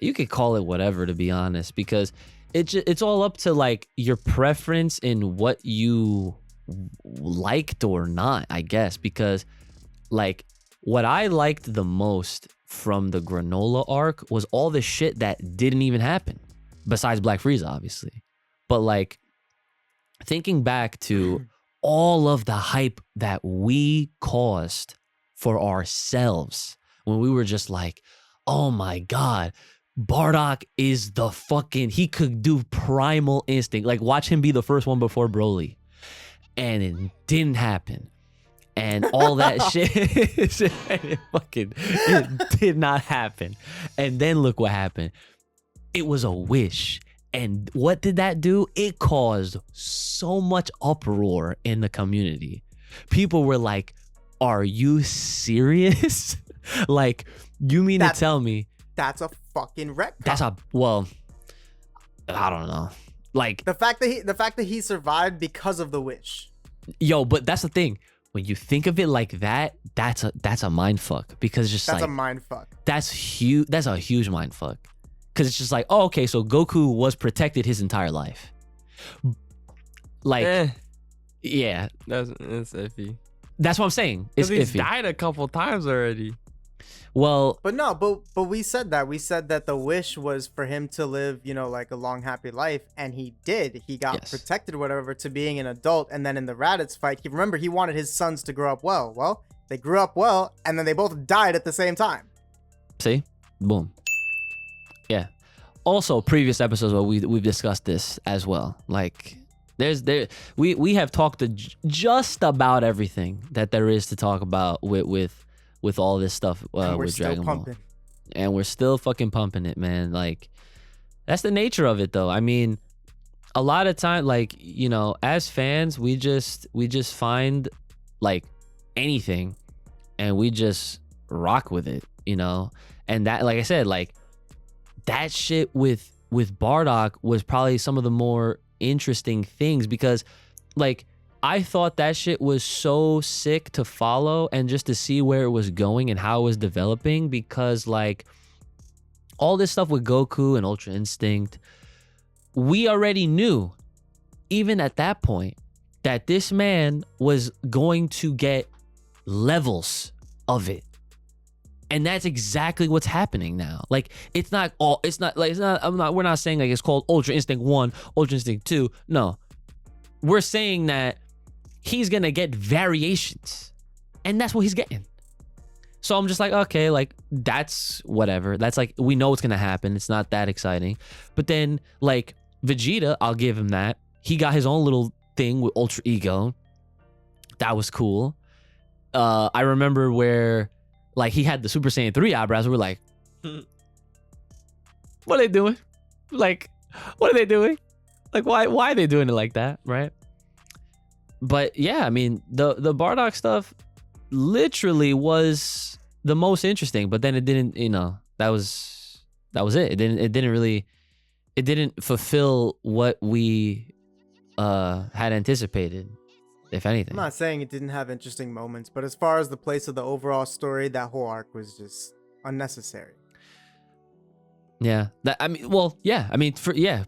you could call it whatever, to be honest, because it's all up to like your preference in what you liked or not, I guess, because like what I liked the most from the granola arc was all the shit that didn't even happen, besides Black Frieza, obviously. But like thinking back to all of the hype that we caused for ourselves when we were just like, oh my God, Bardock is the fucking, he could do primal instinct. Like watch him be the first one before Broly. And it didn't happen. And all that shit, it did not happen. And then look what happened. It was a wish. And what did that do? It caused so much uproar in the community. People were like, are you serious? Like, you mean to tell me that's a fucking retcon? That's I don't know. Like the fact that he survived because of the wish. Yo, but that's the thing. When you think of it like that, that's a mind fuck, because just that's like a mind fuck. That's huge. That's a huge mind fuck, because it's just like, oh, okay, so Goku was protected his entire life. Like, yeah, that's iffy. That's what I'm saying. It's he's iffy. died a couple times already. Well, but we said that the wish was for him to live, you know, like a long happy life, and he did. He got protected, whatever, to being an adult. And then in the Raditz fight, he wanted his sons to grow up well. Well, they grew up well, and then they both died at the same time. See, boom. Yeah. Also, previous episodes where we've discussed this as well. Like, we have talked just about everything that there is to talk about with all this stuff with Dragon Ball. And we're still fucking pumping it, man. Like, that's the nature of it, though. I mean, a lot of time, like, you know, as fans, we just find like anything and we just rock with it, you know. And that, like I said, like that shit with Bardock was probably some of the more interesting things, because like I thought that shit was so sick to follow and just to see where it was going and how it was developing, because like all this stuff with Goku and Ultra Instinct, we already knew, even at that point, that this man was going to get levels of it. And that's exactly what's happening now. Like, we're not saying like it's called Ultra Instinct 1, Ultra Instinct 2. No. We're saying that he's gonna get variations, and that's what he's getting. So I'm just like, okay, like that's whatever. That's like, we know what's gonna happen. It's not that exciting. But then like Vegeta, I'll give him that. He got his own little thing with Ultra Ego. That was cool. I remember where like he had the Super Saiyan 3 eyebrows. We're like, what are they doing? Like, what are they doing? Like, why are they doing it like that, right? But yeah, I mean, the Bardock stuff literally was the most interesting, but then it didn't, you know, that was it. It didn't really it didn't fulfill what we had anticipated, if anything. I'm not saying it didn't have interesting moments, but as far as the place of the overall story, that whole arc was just unnecessary. Yeah,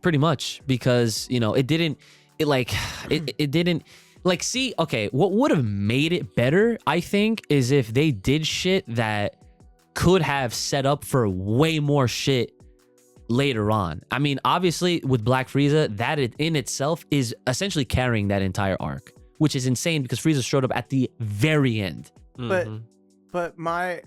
pretty much, because it didn't, it didn't, see, okay, what would have made it better, I think, is if they did shit that could have set up for way more shit later on. I mean, obviously with Black Frieza, that in itself is essentially carrying that entire arc, which is insane because Frieza showed up at the very end. But my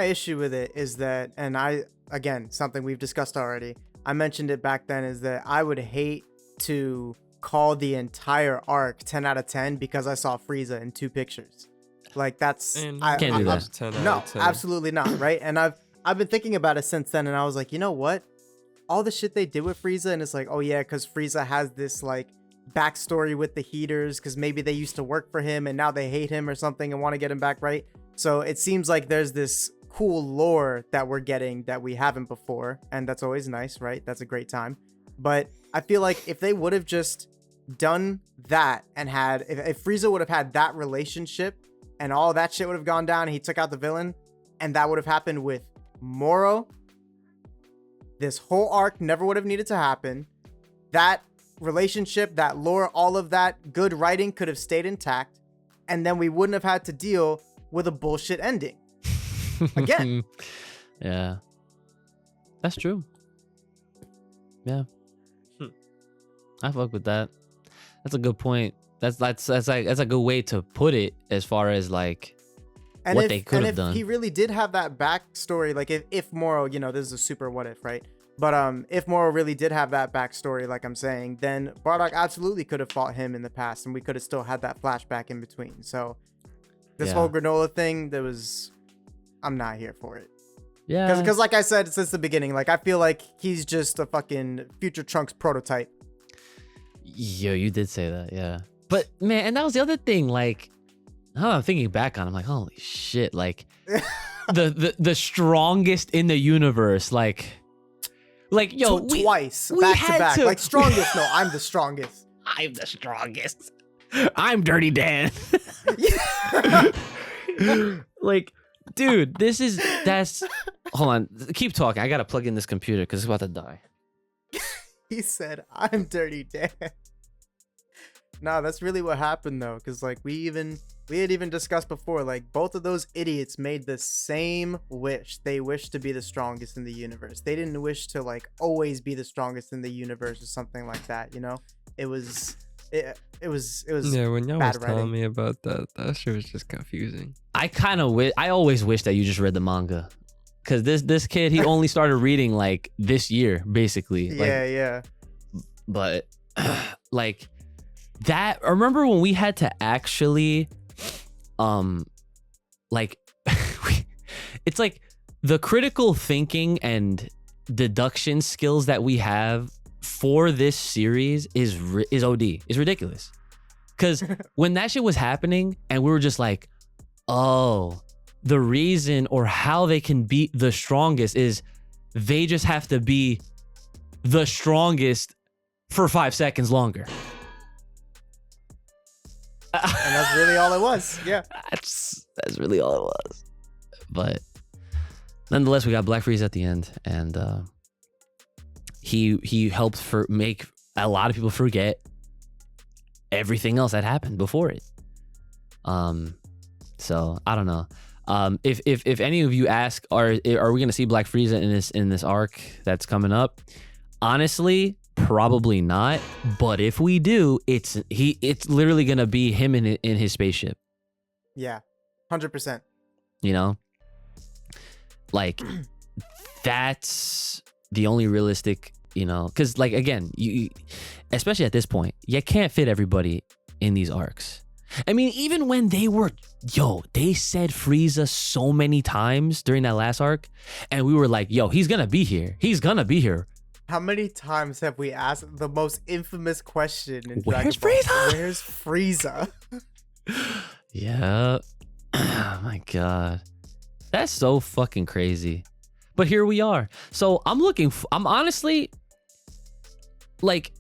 issue with it is that, and again, something we've discussed already, I mentioned it back then, is that I would hate to call the entire arc 10 out of 10 because I saw Frieza in 2 pictures. Like, that's can't do that. 10 out no, of 10. absolutely not, right? And I've been thinking about it since then, and I was like, you know what? All the shit they did with Frieza, and it's like, oh yeah, because Frieza has this like backstory with the Heaters, because maybe they used to work for him and now they hate him or something and want to get him back, right? So it seems like there's this cool lore that we're getting that we haven't before, and that's always nice, right? That's a great time. But I feel like if they would have just done that and had, if Frieza would have had that relationship and all that shit would have gone down and he took out the villain, and that would have happened with Moro, this whole arc never would have needed to happen. That relationship, that lore, all of that good writing could have stayed intact, and then we wouldn't have had to deal with a bullshit ending again. Yeah, that's true. Yeah, I fuck with that. That's a good point. That's a good way to put it, as far as like what they could have done. He really did have that backstory, like if Moro, this is a super what if, right? But if Moro really did have that backstory, like I'm saying, then Bardock absolutely could have fought him in the past, and we could have still had that flashback in between. So this whole granola thing, I'm not here for it. Yeah, because like I said since the beginning, like I feel like he's just a fucking future Trunks prototype. Yo, you did say that, yeah. But man, and that was the other thing, like, how I'm thinking back on, I'm like, holy shit, like the strongest in the universe, like yo, twice we back to had back, like strongest. No, I'm the strongest. I'm the strongest. I'm Dirty Dan. Like, dude, that's. Hold on, keep talking. I gotta plug in this computer because it's about to die. He said, "I'm Dirty Dan." No, that's really what happened though, because like we had even discussed before, like both of those idiots made the same wish. They wished to be the strongest in the universe. They didn't wish to like always be the strongest in the universe or something like that. It was yeah, when y'all bad was writing. telling me about that shit was just confusing. I always wish that you just read the manga, because this kid, he only started reading like this year, basically. Yeah. But like that, I remember when we had to actually like it's like the critical thinking and deduction skills that we have for this series is OD. It's ridiculous. Because when that shit was happening and we were just like, oh, the reason or how they can beat the strongest is they just have to be the strongest for 5 seconds longer. And that's really all it was. Yeah. That's really all it was. But nonetheless, we got Black Frieza at the end, and he helped make a lot of people forget everything else that happened before it. So I don't know. If any of you ask, are we gonna see Black Frieza in this arc that's coming up? Honestly, probably not. But if we do, it's literally gonna be him in his spaceship. Yeah, 100%. Like that's the only realistic, because like again, you especially at this point, you can't fit everybody in these arcs. I mean, even when they said Frieza so many times during that last arc, and we were like, yo, he's gonna be here. He's gonna be here. How many times have we asked the most infamous question in Where's Dragon Ball? Frieza? Where's Frieza? Yeah. Oh my God. That's so fucking crazy. But here we are. So I'm honestly, like,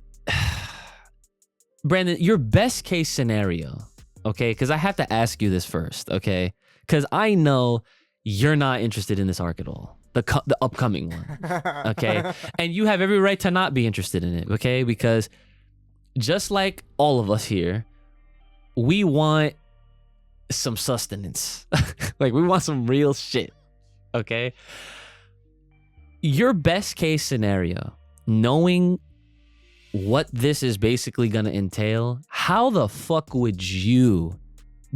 Brandon, your best case scenario, okay? Because I have to ask you this first, okay? Because I know you're not interested in this arc at all, the upcoming one, okay? And you have every right to not be interested in it, okay? Because just like all of us here, we want some sustenance. Like, we want some real shit, okay? Your best case scenario, knowing what this is basically gonna entail, how the fuck would you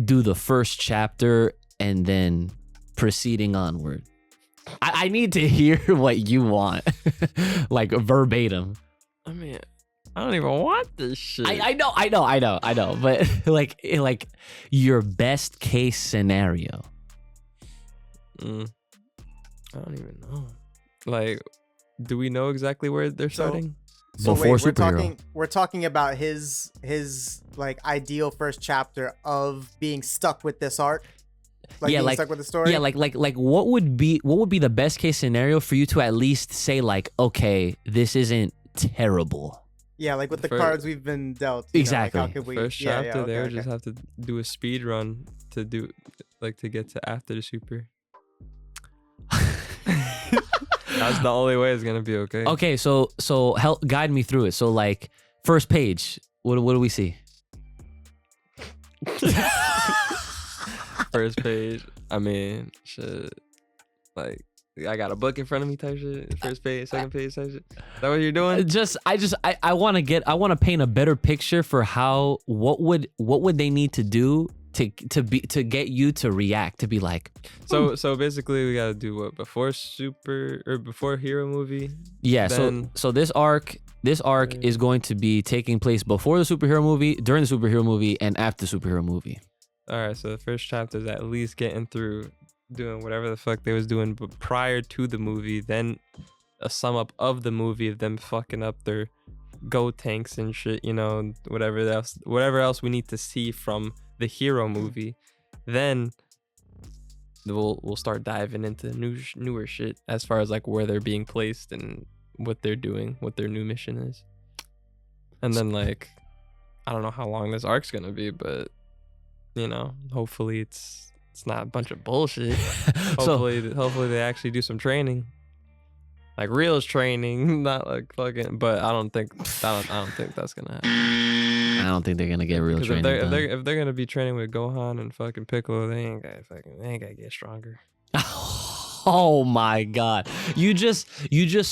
do the first chapter and then proceeding onward? I need to hear what you want, like verbatim. I mean, I don't even want this shit. I know, but like your best case scenario. I don't even know. Like, do we know exactly where they're starting? So Before wait, superhero. we're talking about his like ideal first chapter of being stuck with this arc. Like, Yeah, being like- stuck with the story. Yeah, like what would be the best case scenario for you to at least say, like, okay, this isn't terrible. Yeah, like with the For- cards we've been dealt. You know, Exactly. Like how could we? First yeah, chapter, yeah, they would okay. just have to do a speed run to get to after the super. That's the only way it's gonna be okay. Okay, so help guide me through it. So, like, first page, what do we see? First page. I mean, shit. Like, I got a book in front of me type shit. First page, second page type shit. Is that what you're doing? I want to paint a better picture for how what would they need to do to get you to react, to be like, So basically, we gotta do what before hero movie. yeah. Then- So this arc is going to be taking place before the superhero movie, during the superhero movie, and after the superhero movie. All right, so the first chapter is at least getting through doing whatever the fuck they was doing but prior to the movie, then a sum up of the movie of them fucking up their go tanks and shit, you know, and whatever else we need to see from the hero movie. Then we'll start diving into newer shit as far as like where they're being placed and what they're doing, what their new mission is. And then, like, I don't know how long this arc's gonna be, but you know, hopefully it's not a bunch of bullshit. So Hopefully they actually do some training, like real training, not like fucking. But I don't think that's gonna happen. I don't think they're gonna get real Because training. if they're gonna be training with Gohan and fucking Piccolo, they ain't gotta get stronger. Oh my god. You just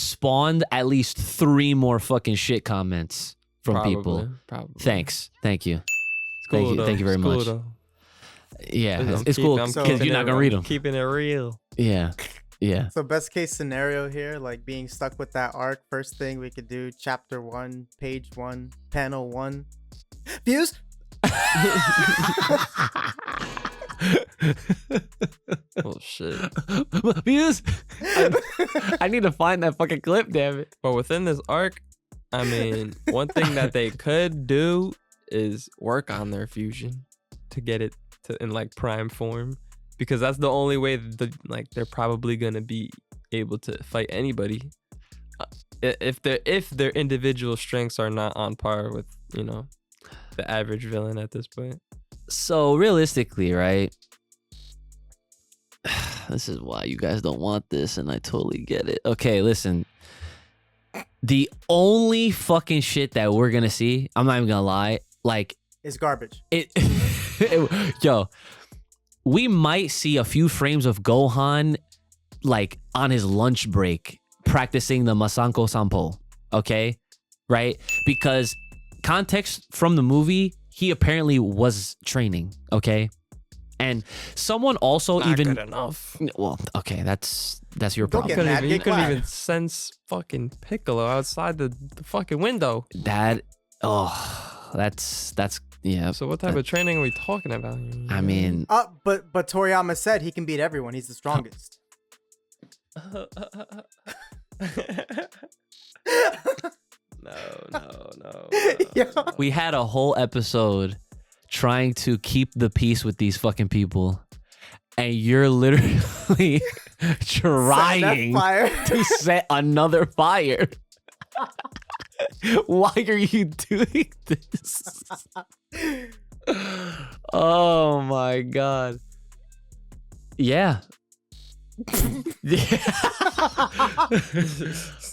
spawned at least 3 more fucking shit comments from people. Probably. Thank you. It's cool, though. Thank you very It's cool, much. though. Yeah, I'm it's cool I'm because keeping you're not it- gonna read I'm them. Keeping it real. Yeah. So best case scenario here, like being stuck with that arc. First thing we could do, chapter 1, page 1, panel 1. Views. Oh shit. Views. I need to find that fucking clip, damn it. But within this arc, I mean, one thing that they could do is work on their fusion to get it to in like prime form, because that's the only way they're probably gonna be able to fight anybody. If their individual strengths are not on par with, you know, the average villain at this point. So realistically, right? This is why you guys don't want this, and I totally get it. Okay, listen. The only fucking shit that we're gonna see, I'm not even gonna lie, like Is garbage. yo, we might see a few frames of Gohan like on his lunch break practicing the Masanko Sampo, okay? Right? Because context from the movie, he apparently was training, okay? And someone also Not even good enough. well, okay, that's your Don't problem. get mad, You get couldn't quiet. even sense fucking Piccolo outside the fucking window. That that's yeah. So what type of training are we talking about here? I mean, But Toriyama said he can beat everyone. He's the strongest. No. Yeah. we had a whole episode trying to keep the peace with these fucking people, and you're literally trying That fire. to set another fire. Why are you doing this? Oh my god. Yeah.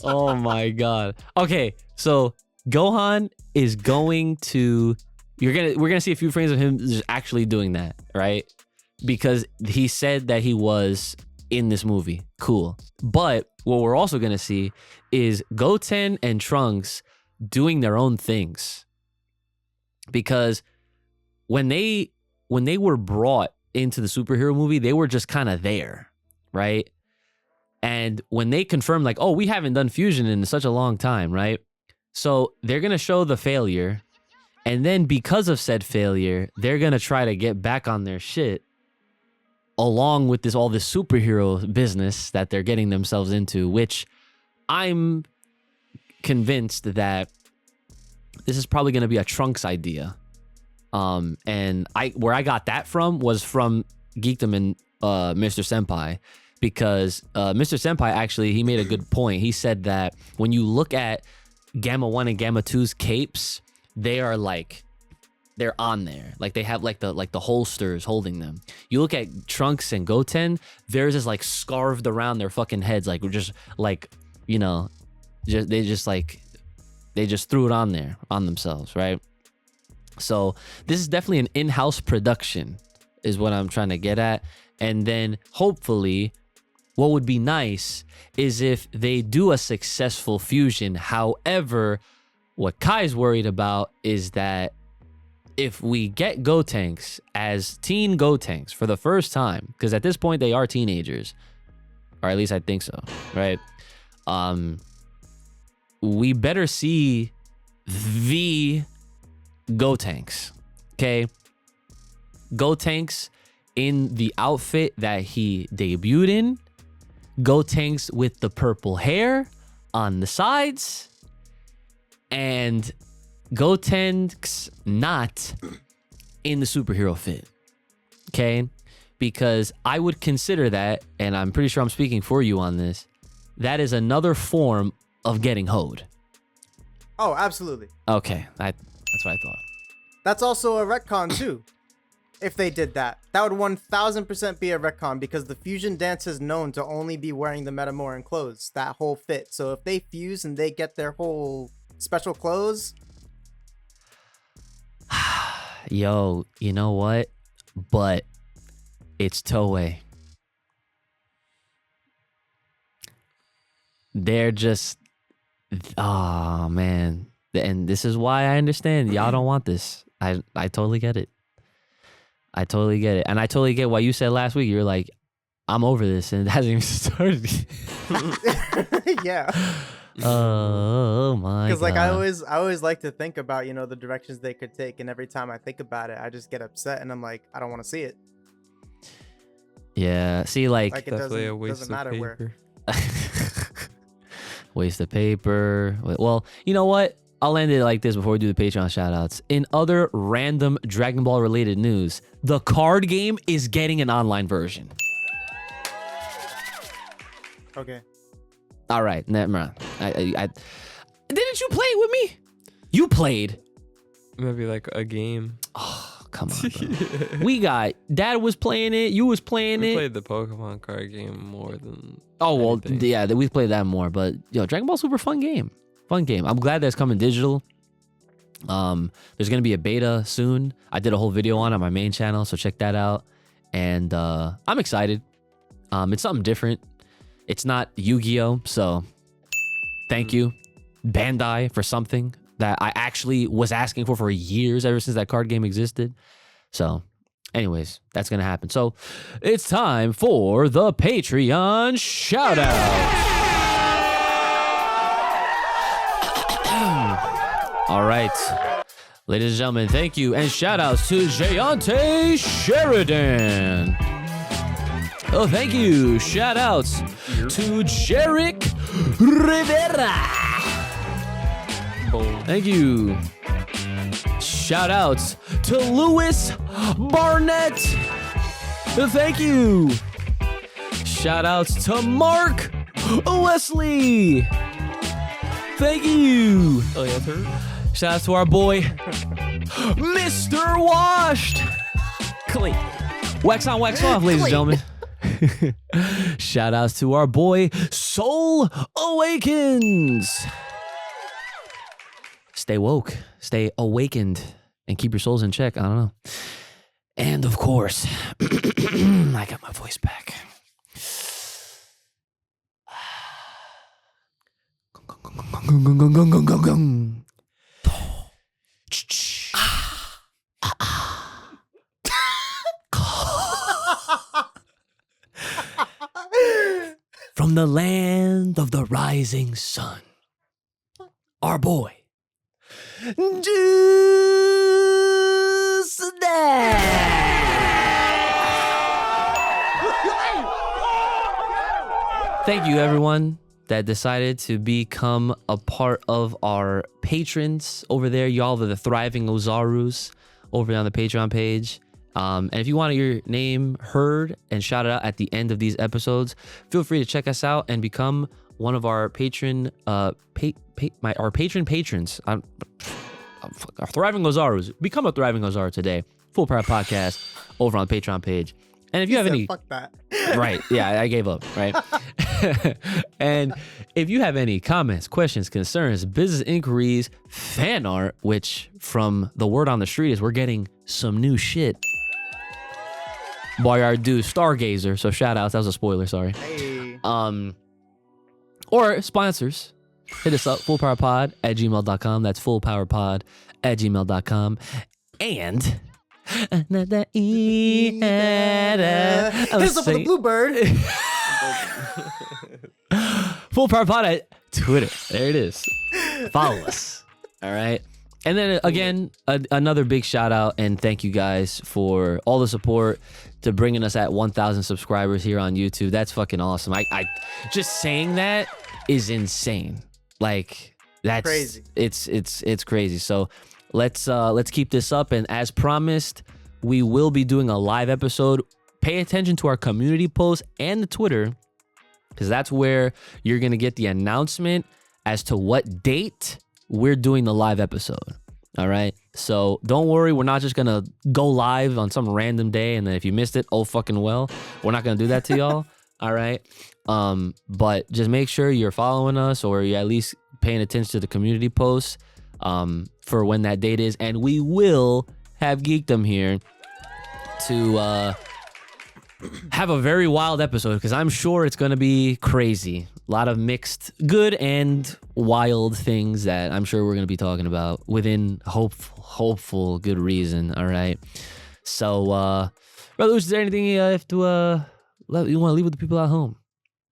Oh my god. Okay, so Gohan is going to we're gonna see a few frames of him just actually doing that, right? Because he said that he was in this movie. Cool. But what we're also gonna see is Goten and Trunks doing their own things. Because when they were brought into the superhero movie, they were just kind of there, right? And when they confirmed, like, oh, we haven't done fusion in such a long time, right? So they're going to show the failure. And then because of said failure, they're going to try to get back on their shit along with all this superhero business that they're getting themselves into, which I'm convinced that this is probably going to be a Trunks idea. And where I got that from was from Geekdom and Mr. Senpai, because Mr. Senpai actually, he made a good point. He said that when you look at Gamma 1 and Gamma 2's capes, they are like, they're on there. Like they have like the holsters holding them. You look at Trunks and Goten, theirs is like scarved around their fucking heads. Like just like, you know, they just threw it on there on themselves, right? So this is definitely an in-house production is what I'm trying to get at. And then hopefully what would be nice is if they do a successful fusion. However, what Kai's worried about is that if we get Gotenks as teen Gotenks for the first time, because at this point they are teenagers, or at least I think so, right? We better see the Gotenks, okay? Gotenks in the outfit that he debuted in. Gotenks with the purple hair on the sides. And Gotenks not in the superhero fit, okay? Because I would consider that, and I'm pretty sure I'm speaking for you on this, that is another form of getting hoed. Oh, absolutely. Okay, that's what I thought. That's also a retcon too. If they did that, that would 1000% be a retcon, because the fusion dance is known to only be wearing the Metamoran clothes, that whole fit. So if they fuse and they get their whole special clothes, yo, you know what? But it's Toei. They're just, oh man. And this is why I understand y'all don't want this. I totally get it. I totally get it. And I totally get why you said last week, you're like, I'm over this, and it hasn't even started. yeah. Oh my god. Because like I always like to think about, you know, the directions they could take, and every time I think about it, I just get upset and I'm like, I don't want to see it. Yeah. See, like it definitely a waste doesn't of matter paper. where. Waste of paper. Well, you know what? I'll end it like this before we do the Patreon shoutouts. In other random Dragon Ball related news, the card game is getting an online version. Okay. All right, never mind. I didn't you play with me? You played. Maybe like a game. Oh, come on, bro. We got Dad was playing it. You was playing We it. played the Pokemon card game more than. Oh well, anything. yeah, we played that more. But yo, Dragon Ball Super fun game. Fun game. I'm glad that's coming digital. There's gonna be a beta soon. I did a whole video on my main channel, so check that out. And I'm excited. It's something different. It's not Yu-Gi-Oh, so thank you, Bandai, for something that I actually was asking for years, ever since that card game existed. So, anyways, that's gonna happen. So, it's time for the Patreon shout out. All right, ladies and gentlemen, thank you, and shout outs to Jayante Sheridan. Oh, thank you. Shout outs to Jarek Rivera. Boom. Thank you. Shout outs to Louis Barnett. Thank you. Shout outs to Mark Wesley. Thank you. Oh yeah, sir. Shout out to our boy, Mr. Washed. Clean. Wax on, wax off, ladies and gentlemen. Shout outs to our boy, Soul Awakens. Stay woke, stay awakened, and keep your souls in check. I don't know. And of course, I got my voice back. From the land of the rising sun, our boy, Juice Thank you, everyone that decided to become a part of our patrons over there. Y'all are the thriving Ozarus over on the Patreon page. And if you want your name heard and shouted out at the end of these episodes, feel free to check us out and become one of our patron our patron patrons. Our thriving Ozarus. Become a thriving Ozaru today. Full Power Podcast over on the Patreon page. And if you have any, fuck that. Right? Yeah, I gave up. Right. And if you have any comments, questions, concerns, business inquiries, fan art, which from the word on the street is we're getting some new shit. By our dude Stargazer, so shout outs. That was a spoiler, sorry. Hey. Or sponsors, hit us up, fullpowerpod@gmail.com. That's fullpowerpod@gmail.com. And Hit us up with a bluebird. fullpowerpod at Twitter. There it is. Follow us. All right. And then again, another big shout out and thank you guys for all the support to bringing us at 1,000 subscribers here on YouTube. That's fucking awesome. I just saying that is insane. Like that's crazy. It's crazy. So let's keep this up. And as promised, we will be doing a live episode. Pay attention to our community post and the Twitter, because that's where you're gonna get the announcement as to what date we're doing the live episode. All right. So don't worry. We're not just going to go live on some random day. And then if you missed it, oh fucking well, we're not going to do that to y'all. All right. But just make sure you're following us or you're at least paying attention to the community posts for when that date is. And we will have Geekdom here to have a very wild episode because I'm sure it's going to be crazy. A lot of mixed good and wild things that I'm sure we're going to be talking about within hopeful good reason. All right. So, Brother Uch, is there anything you want to leave with the people at home?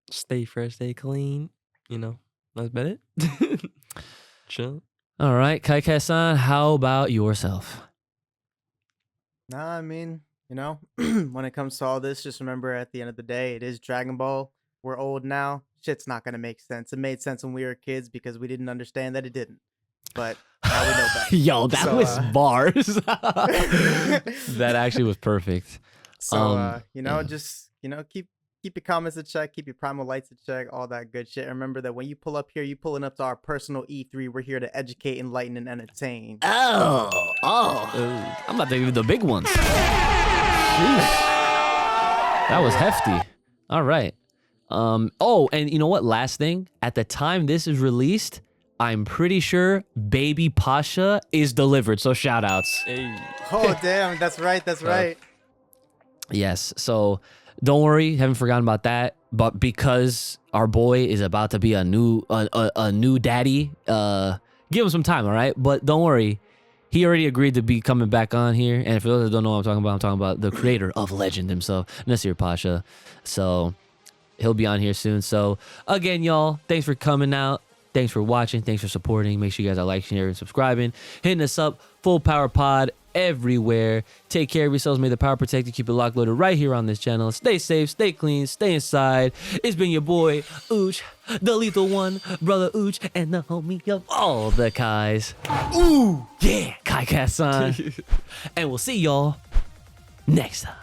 Stay fresh, stay clean. You know, that's about it. Chill. All right. Kai-Kai-san, how about yourself? Nah, I mean, you know, when it comes to all this, just remember at the end of the day, it is Dragon Ball. We're old now. Shit's not gonna make sense. It made sense when we were kids because we didn't understand that it didn't. But now we know better. Yo, that was bars. That actually was perfect. So you know, just keep your comments in check, keep your primal lights in check, all that good shit. Remember that when you pull up here, you pulling up to our personal E3. We're here to educate, enlighten, and entertain. Oh, I'm about to give you the big ones. Jeez. That was hefty. All right. Oh, and you know what? Last thing, at the time this is released, I'm pretty sure Baby Pasha is delivered. So shout outs. Hey. Oh, damn. That's right. That's right. Yes. So don't worry. Haven't forgotten about that. But because our boy is about to be a new daddy, give him some time. All right. But don't worry. He already agreed to be coming back on here. And for those that don't know what I'm talking about the creator of Legend himself, Nasir Pasha. So he'll be on here soon. So again, y'all, thanks for coming out. Thanks for watching. Thanks for supporting. Make sure you guys are liking, sharing, and subscribing. Hitting us up. Full Power Pod everywhere. Take care of yourselves. May the power protect you. Keep it locked, loaded right here on this channel. Stay safe. Stay clean. Stay inside. It's been your boy, Uch, the lethal one, Brother Uch, and the homie of all the Kais. Ooh, yeah, Kai-Kai-san. And we'll see y'all next time.